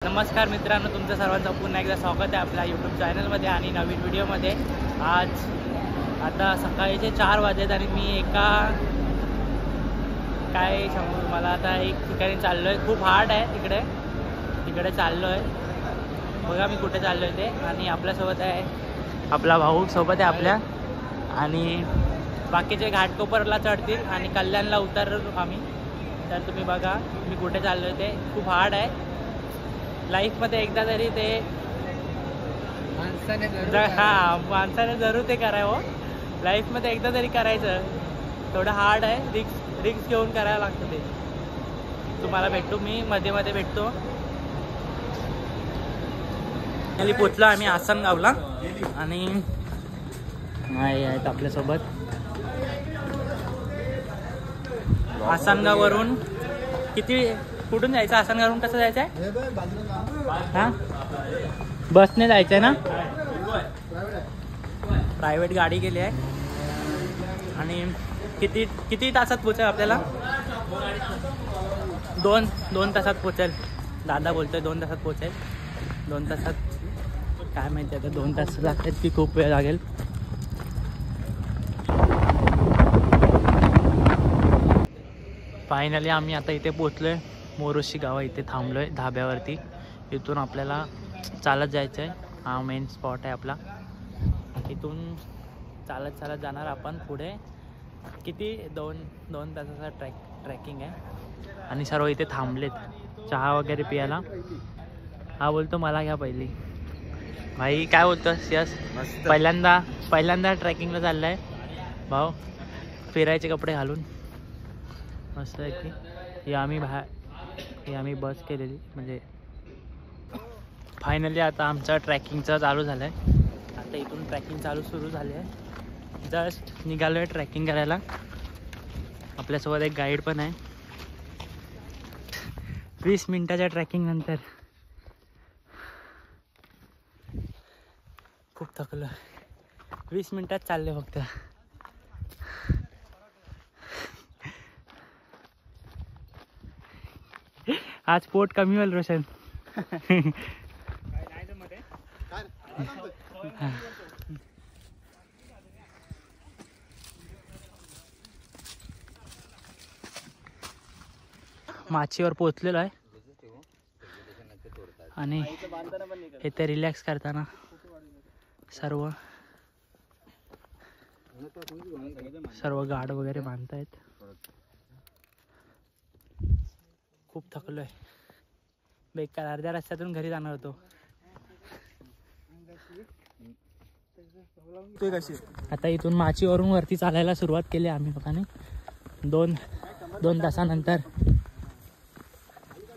नमस्कार मित्रांनो, तुमचं सर्वांचं पुन्हा एकदा स्वागत आहे आपल्या यूट्यूब चॅनलमध्ये आणि नवीन व्हिडिओमध्ये। आता सकाळीचे 4 वाजलेत आणि मी काय सांगू मला, आता एक ठिकाणी चाललो आहे। खूप हार्ड आहे तिकडे चाललो आहे। बघा मी कुठे चाललो आहे ते। आणि आपल्यासोबत आहे आपला भाऊ, सोबत आहे आपल्या, आणि बाकीचे घाटकोपरला चढतील आणि कल्याणला उतरलो आम्ही। तर तुम्ही बघा मी कुठे चाललो आहे ते। खूप हार्ड आहे लाईफमध्ये, एकदा तरी ते माणसाने जरूर ते करावं लाईफमध्ये, एकदा तरी करायचं। थोडं हार्ड आहे, रिक्स घेऊन करायला लागतं ते। तुम्हाला भेटतो मी मध्ये भेटतो। खाली पोचलो आम्ही आसनगावला आणि आहेत आपल्यासोबत। आसनगाववरून कुठून जायचं? आसनगावरून कसं जायचं आहे? हां, बसने जायचं आहे ना? प्रायव्हेट गाडी गेली आहे। आणि किती तासात पोचेल आपल्याला? 2 तासात पोचेल। दादा बोलतोय 2 तासात पोचेल। 2 तासात काय माहिती, आता 2 तास लागतात की खूप वेळ लागेल। फायनली आम्ही आता इथे पोचलोय। मोरोशी गाव इथे थांबलोय धाब्यावरती। इथून आपल्याला चालत जायचं आहे। हा मेन स्पॉट आहे आपला। इथून चालत जाणार आपण पुढे। किती 2 तासाचा ट्रॅकिंग आहे। आणि सर्व इथे थांबलेत चहा वगैरे पियाला। हा बोलतो मला घ्या पहिली। भाई काय बोलतोस? यस, पहिल्यांदा ट्रॅकिंगला चाललाय भाऊ, फिरायचे कपडे घालून मस्त आहे की। हे आम्ही बस केलेली, म्हणजे फायनली आता आमचा ट्रॅकिंगचा चालू झालं आहे। आता इथून ट्रॅकिंग सुरू झाली आहे। जस्ट निघालो आहे ट्रॅकिंग करायला। आपल्यासोबत एक गाईड पण आहे। 20 मिनिटाच्या ट्रॅकिंग नंतर खूप थकलो। 20 मिनिटात चालले फक्त। आज पोट कमी होईल रोशन। माचीवर पोचलेलो आहे आणि इथे रिलॅक्स करताना सर्व गार्ड वगैरे बांधतायत। खूप थकलोय बेकार। अर्ध्या रस्त्यातून घरी जाणार होतो। आता इथून माचीवरून वरती चालायला सुरुवात केली आम्ही लोकांनी। 2 तासानंतर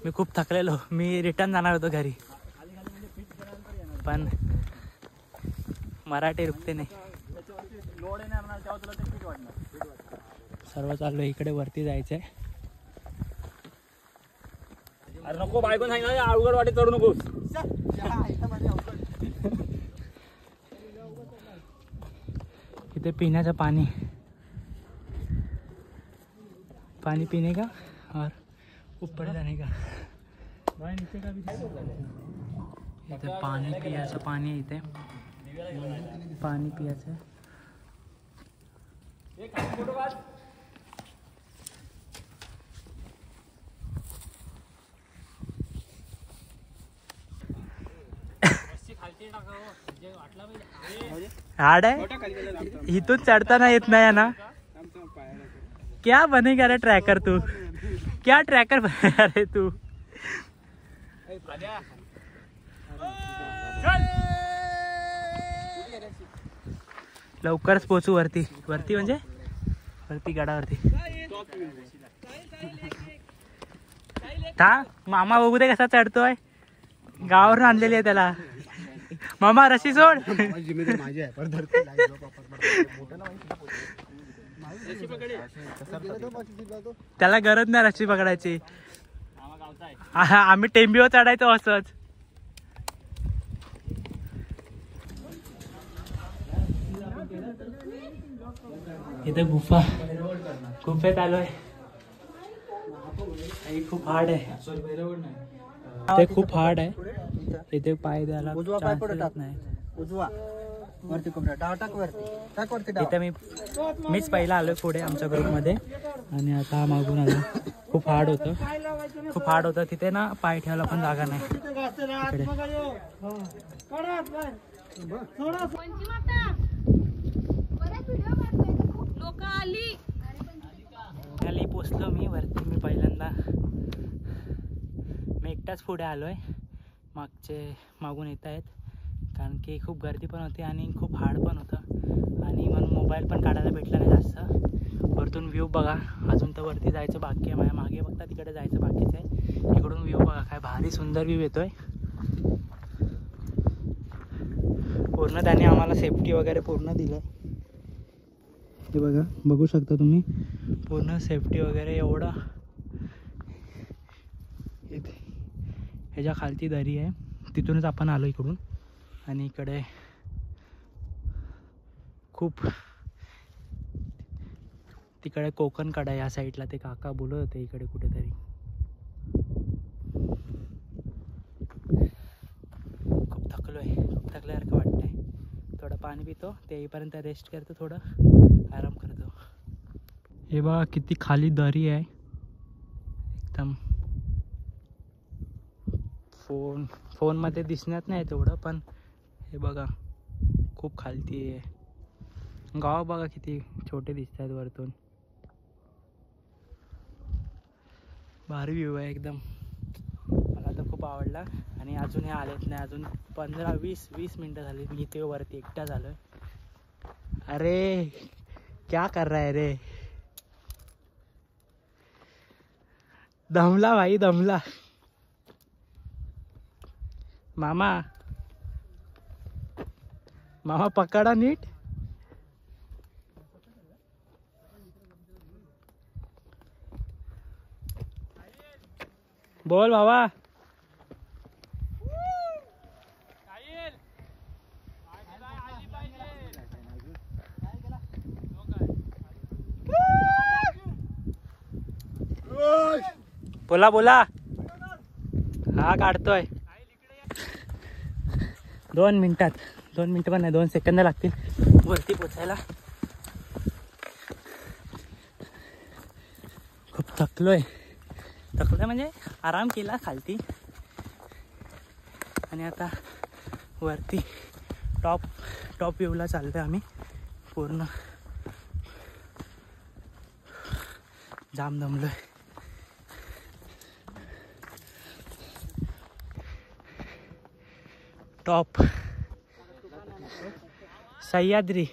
मी खूप थकलेलो। मी रिटर्न जाणार होतो घरी, पण मराठी रुकते नाही। सर्व चाललो इकडे वरती जायचंय। अरे नको, बायकोन सांगितलं अवघड वाटेत चढू नकोस। इथे पिण्याचं पाणी पीने का और ऊपर जाने का। इथे पाणी पियाचं पाणी, इथे पाणी पियाचं। हार्ड आहे, इथून चढताना येत नाही ना। क्या बनेगा रे ट्रैकर तू? क्या ट्रैकर बनेगा रे तू? लवकरच पोचू वरती म्हणजे वरती गडावरती। मामा बघू दे कसा चढतोय। गावावरून आणलेली आहे त्याला। मामा रशी सोड। त्याला गरज नाही रशी पकडायची। आम्ही टेंबीवर चढायचो असंच। इथे गुफेत आलोय। खूप हार्ड आहे। ते खूप हार्ड आहे, इथे पाय द्यायला उजवा पाय chance पुढे देत टाक. नाही. उजवा वरती कोपरा डाव टाक वरती. टाक वरती डाव. इथे मीच पहिला आलोय पुढे आमच्या ग्रुपमध्ये आणि आता हा मागून आलो. खूप हार्ड होतं, खूप हार्ड होतं. तिथे ना पाय ठेवायला पण जागा नाही इकडे. लोक आली खाली पोचलो मी वरती. मी पहिल्यांदा मी एकटाच पुढे आलोय, मागून येत आहेत कारण की खूप गर्दी पण होती आणि खूप हार्ड पण होतं आणि म्हणून मोबाईल पण काढायला भेटला नाही जास्त. वरतून व्ह्यू बघा, अजून तर वरती जायचं बाकी आहे, माझ्या मागे बघता तिकडे जायचं बाकीच आहे. इकडून व्ह्यू बघा, काय भारी सुंदर व्ह्यू येतोय. पूर्ण त्याने आम्हाला सेफ्टी वगैरे पूर्ण दिलं. हे बघा, बघू शकता तुम्ही पूर्ण सेफ्टी वगैरे एवढं. ह्याच्या खालती दरी आहे, तिथूनच आपण आलो इकडून. आणि इकडे खूप तिकडे कोकण कडा या साईडला ते काका बोलत होते इकडे कुठेतरी. खूप थकल्यासारखं वाटतंय. थोडं पाणी पितो, ते येईपर्यंत रेस्ट करतो, थोडं आराम करतो. हे बघा किती खाली दरी आहे एकदम. फोनमध्ये दिसण्यात नाही तेवढं, पण हे बघा खूप खालती आहे. गाव बघा किती छोटे दिसत आहेत वरतून. भारी व्ह्यू आहे एकदम. मला तर खूप आवडला आणि अजून हे आलेत नाही. अजून 15-20 मिनटं झाली मी इथे वरती एकटा झालोय. अरे क्या कर रहा है रे, दमला भाई दमला. मामा पकडा नीट. बोल बाबा. बोला. हा काढतोय. 2 मिनिटात, 2 मिनिटं पण नाही, 2 सेकंद लागतील वरती पोचायला. खूप थकलोय म्हणजे आराम केला खालती आणि आता वरती टॉप व्ह्यूला चाललोय आम्ही. पूर्ण जाम दमलोय. टॉप सह्याद्री.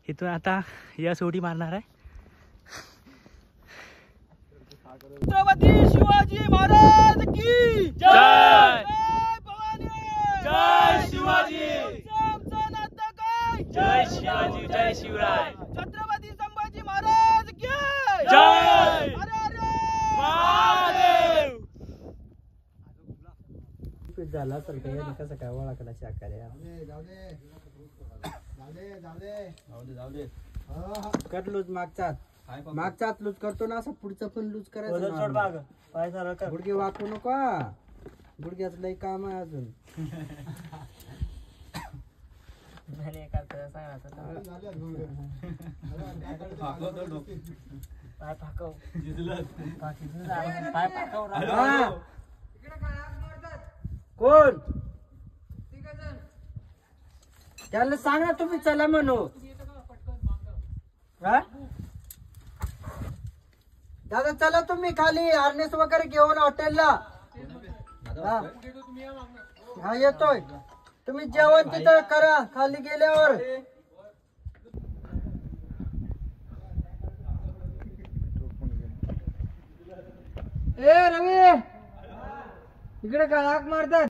इथून आता यश उडी मारणार आहे. छत्रपती शिवाजी महाराज की जय. जय शिवाजी. जय शिवाजी. जय शिवराय. छत्रपती संभाजी महाराज की जय. महादेव. झाला तर काही कसं काय ओळखला शाकारे. जाऊ दे. कर लूज मागचाच लूज करतो ना, असं पुढचं पण लूज करायचं. गुडघे वाकू नको, गुडघ्याच लय काम आहे अजून. कोण त्याला सांग ना तुम्ही चला म्हणू. दादा चला तुम्ही खाली हार्नेस वगैरे घेऊन हॉटेलला. हा येतोय. तुम्ही जेवण तिथं करा खाली गेल्यावर. ए रवी इकडे काय हाक मारतात.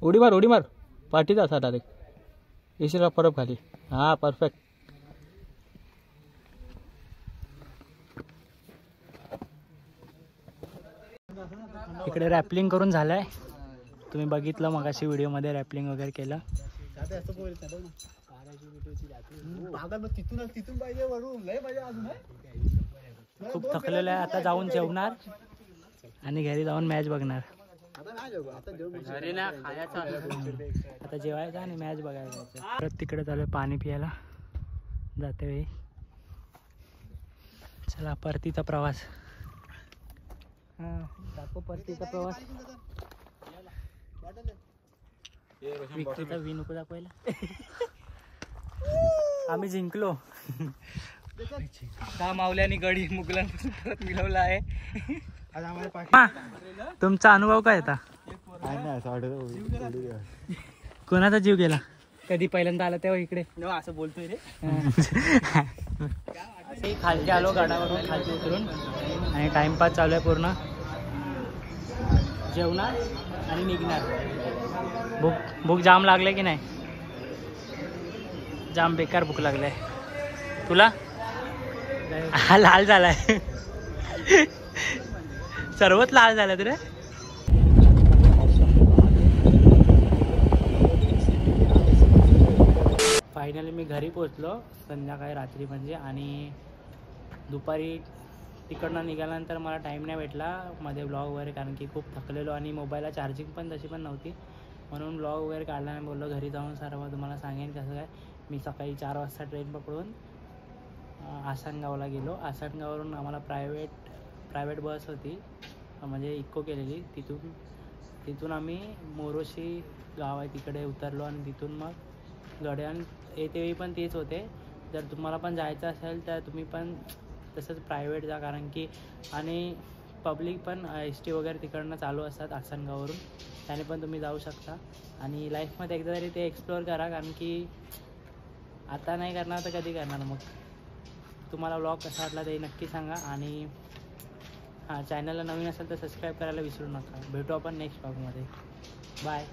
उडी मार पाठीत असा डायरेक्ट येशील परत खाली. हा परफेक्ट. इकडे रॅपलिंग करून झालंय. तुम्ही बघितलं मगाशी व्हिडिओमध्ये रॅपलिंग वगैरे केलं. खूप थकलेलं आहे. आता जाऊन जेवणार आणि घरी जाऊन मॅच बघणार. आता जेवायचं आणि मॅच बघायला. परत तिकडे चालू पाणी प्यायला जाते वेळी. चला परतीचा प्रवास. हा दाखव परतीचा प्रवास. विक्रीचा वी नको दाखवायला. आम्ही जिंकलो. 10 मावल्यानी गडी मुघलांपासून परत मिळवला आहे. तुमचा अनुभव काय होता? कोणाचा जीव गेला? कधी पहिल्यांदा आला तेव्हा इकडे असं बोलतोय रे. खालती आलो गडावरून, खालती उतरून आणि टाइमपास चालू आहे पूर्ण. जेवणार आणि निघणार. भूक जाम लागले की नाही? जाम बेकार भूक लागलाय. तुला? हा लाल झालाय. सर्वच लाल झालं रे. फायनली मी घरी पोचलो संध्याकाळी रात्री म्हणजे. आणि दुपारी तिकडनं निघाल्यानंतर मला टाईम नाही भेटला मध्ये ब्लॉग वगैरे, कारण की खूप थकलेलो आणि मोबाईलला चार्जिंग पण तशी पण नव्हती. म्हणून ब्लॉग वगैरे काढला नाही. बोललो घरी जाऊन सर्व तुम्हाला सांगेन कसं काय. मी सकाळी 4 वाजता ट्रेन पकडून आसनगावला गेलो. आसनगाववरून आम्हाला प्रायव्हेट बस होती, म्हणजे इको केलेली. तिथून आम्ही मोरोशी गाव आहे तिकडे उतरलो आणि तिथून मग गड्यान येतेवेळी पण तेच होते. जर तुम्हाला पण जायचं असेल तर तुम्ही पण तसंच प्रायव्हेट जा, कारण की आणि पब्लिक पण ST वगैरे तिकडनं चालू असतात आसनगाववरून, त्याने पण तुम्ही जाऊ शकता. आणि लाईफमध्ये एकदा तरी ते एक्सप्लोअर करा, कारण की आता नाही करणार तर कधी करणार. मग तुम्हाला व्लॉग कसा वाटला ते नक्की सांगा. आणि हां, चॅनलला नवीन असेल तर सबस्क्राईब करायला विसरू नका. भेटू आपण नेक्स्ट व्लॉगमध्ये. बाय.